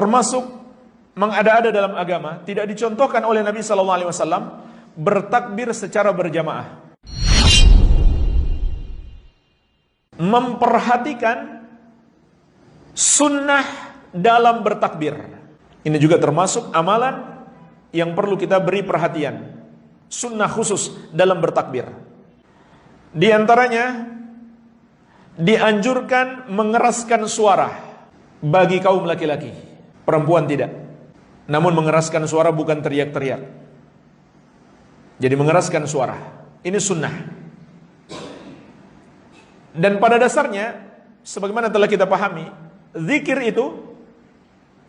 termasuk mengada-ada dalam agama, tidak dicontohkan oleh Nabi SAW bertakbir secara berjamaah. Memperhatikan sunnah dalam bertakbir, ini juga termasuk amalan yang perlu kita beri perhatian. Sunnah khusus dalam bertakbir. Di antaranya dianjurkan mengeraskan suara bagi kaum laki-laki. Perempuan tidak. Namun mengeraskan suara bukan teriak-teriak. Jadi mengeraskan suara. Ini sunnah. Dan pada dasarnya, sebagaimana telah kita pahami, zikir itu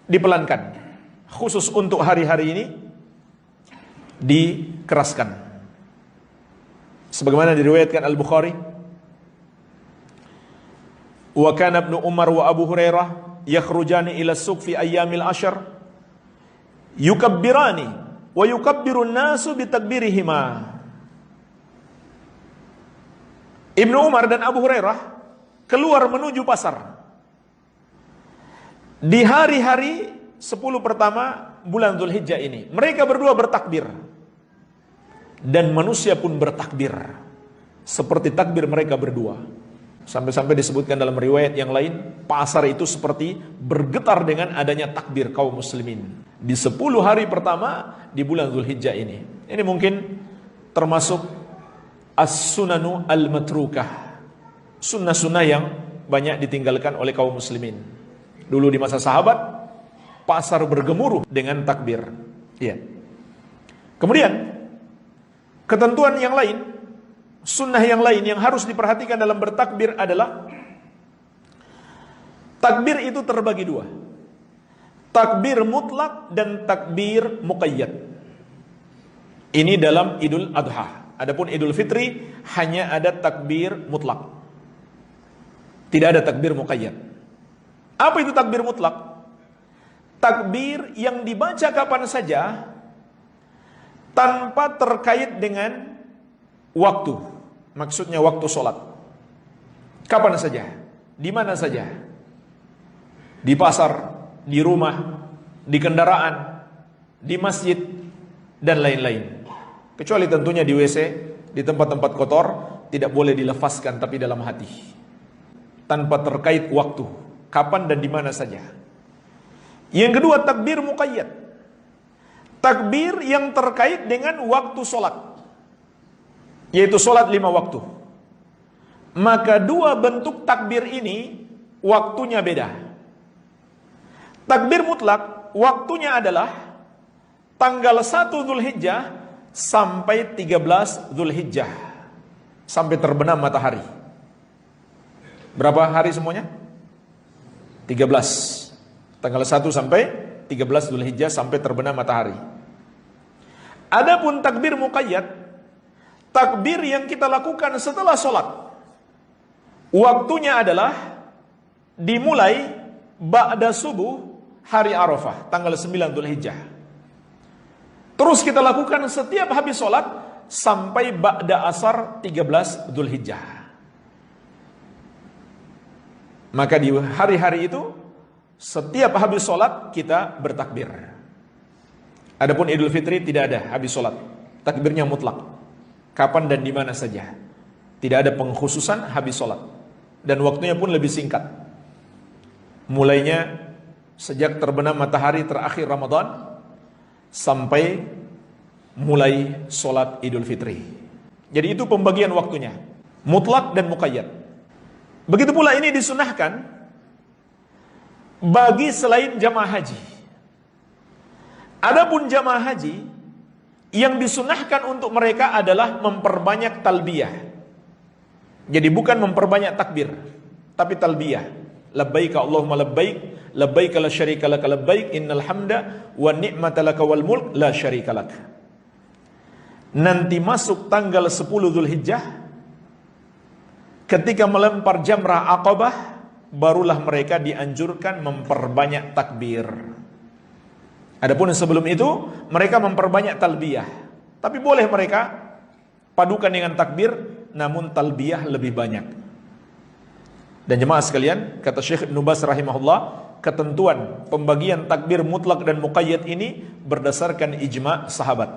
dipelankan. Khusus untuk hari-hari ini dikeraskan. Sebagaimana diriwayatkan Al-Bukhari, wa kana Ibnu Umar wa Abu Hurairah yakhrujani ila as-suq fi ayyamil ashr yukabbirani wa yukabbiru an-nasu bi takbirihima. Ibnu Umar dan Abu Hurairah keluar menuju pasar di hari-hari 10 pertama bulan Dzulhijjah ini. Mereka berdua bertakbir dan manusia pun bertakbir seperti takbir mereka berdua. Sampai-sampai disebutkan dalam riwayat yang lain, pasar itu seperti bergetar dengan adanya takbir kaum muslimin di 10 hari pertama di bulan Dzulhijjah ini. Ini mungkin termasuk as-sunanu al-matrukah, sunnah-sunnah yang banyak ditinggalkan oleh kaum muslimin. Dulu di masa sahabat, pasar bergemuruh dengan takbir. Iya. Kemudian ketentuan yang lain, sunnah yang lain yang harus diperhatikan dalam bertakbir adalah takbir itu terbagi dua. Takbir mutlak dan takbir muqayyad. Ini dalam Idul Adha. Adapun Idul Fitri hanya ada takbir mutlak. Tidak ada takbir muqayyad. Apa itu takbir mutlak? Takbir yang dibaca kapan saja tanpa terkait dengan waktu. Maksudnya waktu sholat. Kapan saja, di mana saja, di pasar, di rumah, di kendaraan, di masjid, dan lain-lain. Kecuali tentunya di WC, di tempat-tempat kotor, tidak boleh dilepaskan tapi dalam hati. Tanpa terkait waktu, kapan dan di mana saja. Yang kedua, takbir muqayyad. Takbir yang terkait dengan waktu sholat, yaitu sholat 5 waktu. Maka dua bentuk takbir ini waktunya beda. Takbir mutlak waktunya adalah tanggal 1 Dzulhijjah sampai 13 Dzulhijjah, sampai terbenam matahari. Berapa hari semuanya? 13. Tanggal 1 sampai 13 Dzulhijjah sampai terbenam matahari. Adapun takbir muqayyad, takbir yang kita lakukan setelah sholat, waktunya adalah dimulai ba'da subuh hari Arafah, tanggal 9 Dzulhijjah. Terus kita lakukan setiap habis sholat sampai ba'da asar 13 Dzulhijjah. Maka di hari-hari itu setiap habis sholat kita bertakbir. Adapun Idul Fitri tidak ada habis sholat, takbirnya mutlak, kapan dan di mana saja. Tidak ada pengkhususan habis sholat. Dan waktunya pun lebih singkat. Mulainya sejak terbenam matahari terakhir Ramadan sampai mulai sholat Idul Fitri. Jadi itu pembagian waktunya, mutlak dan muqayyad. Begitu pula ini disunahkan bagi selain jamaah haji. Adapun jamaah haji, yang disunahkan untuk mereka adalah memperbanyak talbiyah. Jadi bukan memperbanyak takbir, tapi talbiyah. Labbaik Allahumma labbaik, labbaik la syarika laka labbaik, innal hamda wa ni'mata laka wal mulk la syarika lak. Nanti masuk tanggal 10 Dzulhijjah, ketika melempar jamrah Aqabah, barulah mereka dianjurkan memperbanyak takbir. Adapun sebelum itu mereka memperbanyak talbiyah. Tapi boleh mereka padukan dengan takbir, namun talbiyah lebih banyak. Dan jemaah sekalian, kata Syekh Ibnu Baz rahimahullah, ketentuan pembagian takbir mutlak dan muqayyad ini berdasarkan ijma' sahabat.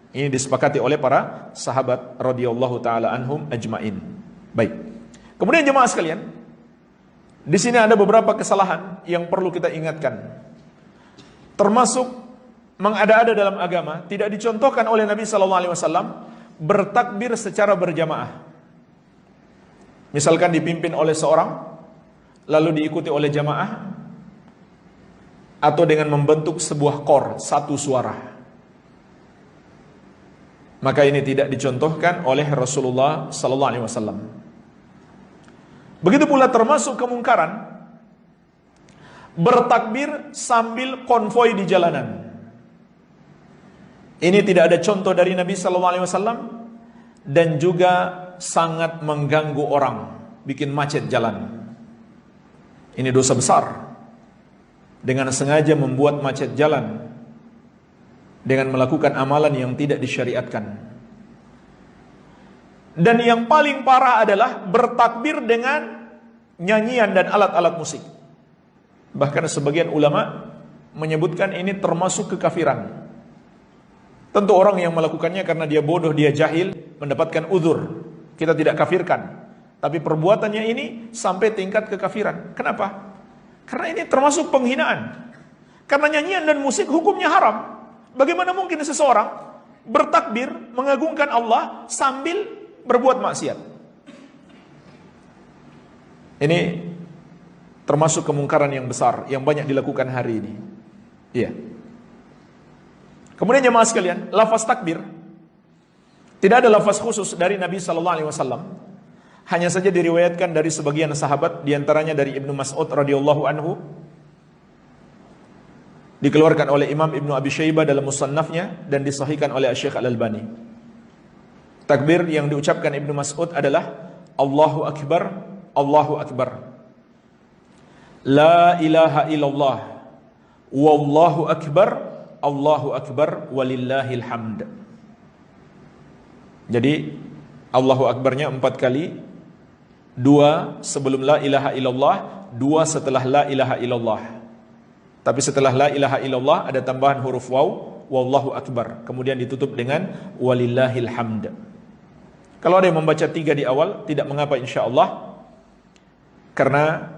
Ini disepakati oleh para sahabat radhiyallahu taala anhum ajmain. Baik. Kemudian jemaah sekalian, di sini ada beberapa kesalahan yang perlu kita ingatkan. Termasuk mengada-ada dalam agama, tidak dicontohkan oleh Nabi sallallahu alaihi wasallam bertakbir secara berjamaah. Misalkan dipimpin oleh seorang lalu diikuti oleh jamaah, atau dengan membentuk sebuah kor, satu suara. Maka ini tidak dicontohkan oleh Rasulullah sallallahu alaihi wasallam. Begitu pula termasuk kemungkaran bertakbir sambil konvoi di jalanan. Ini tidak ada contoh dari Nabi sallallahu alaihi wasallam dan juga sangat mengganggu orang, bikin macet jalan. Ini dosa besar. Dengan sengaja membuat macet jalan dengan melakukan amalan yang tidak disyariatkan. Dan yang paling parah adalah bertakbir dengan nyanyian dan alat-alat musik. Bahkan sebagian ulama menyebutkan ini termasuk kekafiran. Tentu orang yang melakukannya karena dia bodoh, dia jahil, mendapatkan uzur. Kita tidak kafirkan. Tapi perbuatannya ini sampai tingkat kekafiran. Kenapa? Karena ini termasuk penghinaan. Karena nyanyian dan musik hukumnya haram. Bagaimana mungkin seseorang bertakbir mengagungkan Allah sambil berbuat maksiat? Ini termasuk kemungkaran yang besar yang banyak dilakukan hari ini. Iya. Kemudian jemaah sekalian, lafaz takbir tidak ada lafaz khusus dari Nabi sallallahu alaihi wasallam. Hanya saja diriwayatkan dari sebagian sahabat, diantaranya dari Ibnu Mas'ud radhiyallahu anhu, dikeluarkan oleh Imam Ibnu Abi Syaibah dalam musannafnya dan disahihkan oleh Syekh Al-Albani. Takbir yang diucapkan Ibnu Mas'ud adalah Allahu Akbar, Allahu Akbar, La ilaha illallah, Wallahu Akbar, Allahu Akbar, Walillahil hamd. Jadi Allahu Akbarnya 4 kali, 2 sebelum la ilaha illallah, 2 setelah la ilaha illallah. Tapi setelah la ilaha illallah ada tambahan huruf waw, wallahu akbar. Kemudian ditutup dengan walillahil hamd. Kalau ada yang membaca 3 di awal, tidak mengapa insyaallah. Karena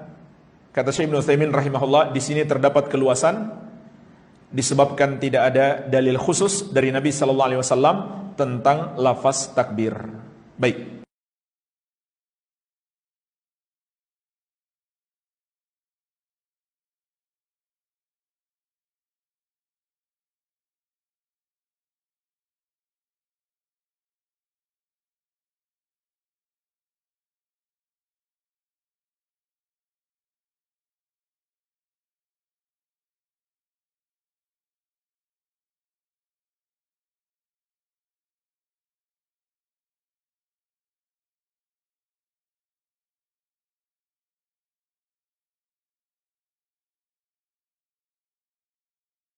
kata Syekh Ibnu Utsaimin rahimahullah, di sini terdapat keluasan disebabkan tidak ada dalil khusus dari Nabi sallallahu alaihi wasallam tentang lafaz takbir. Baik.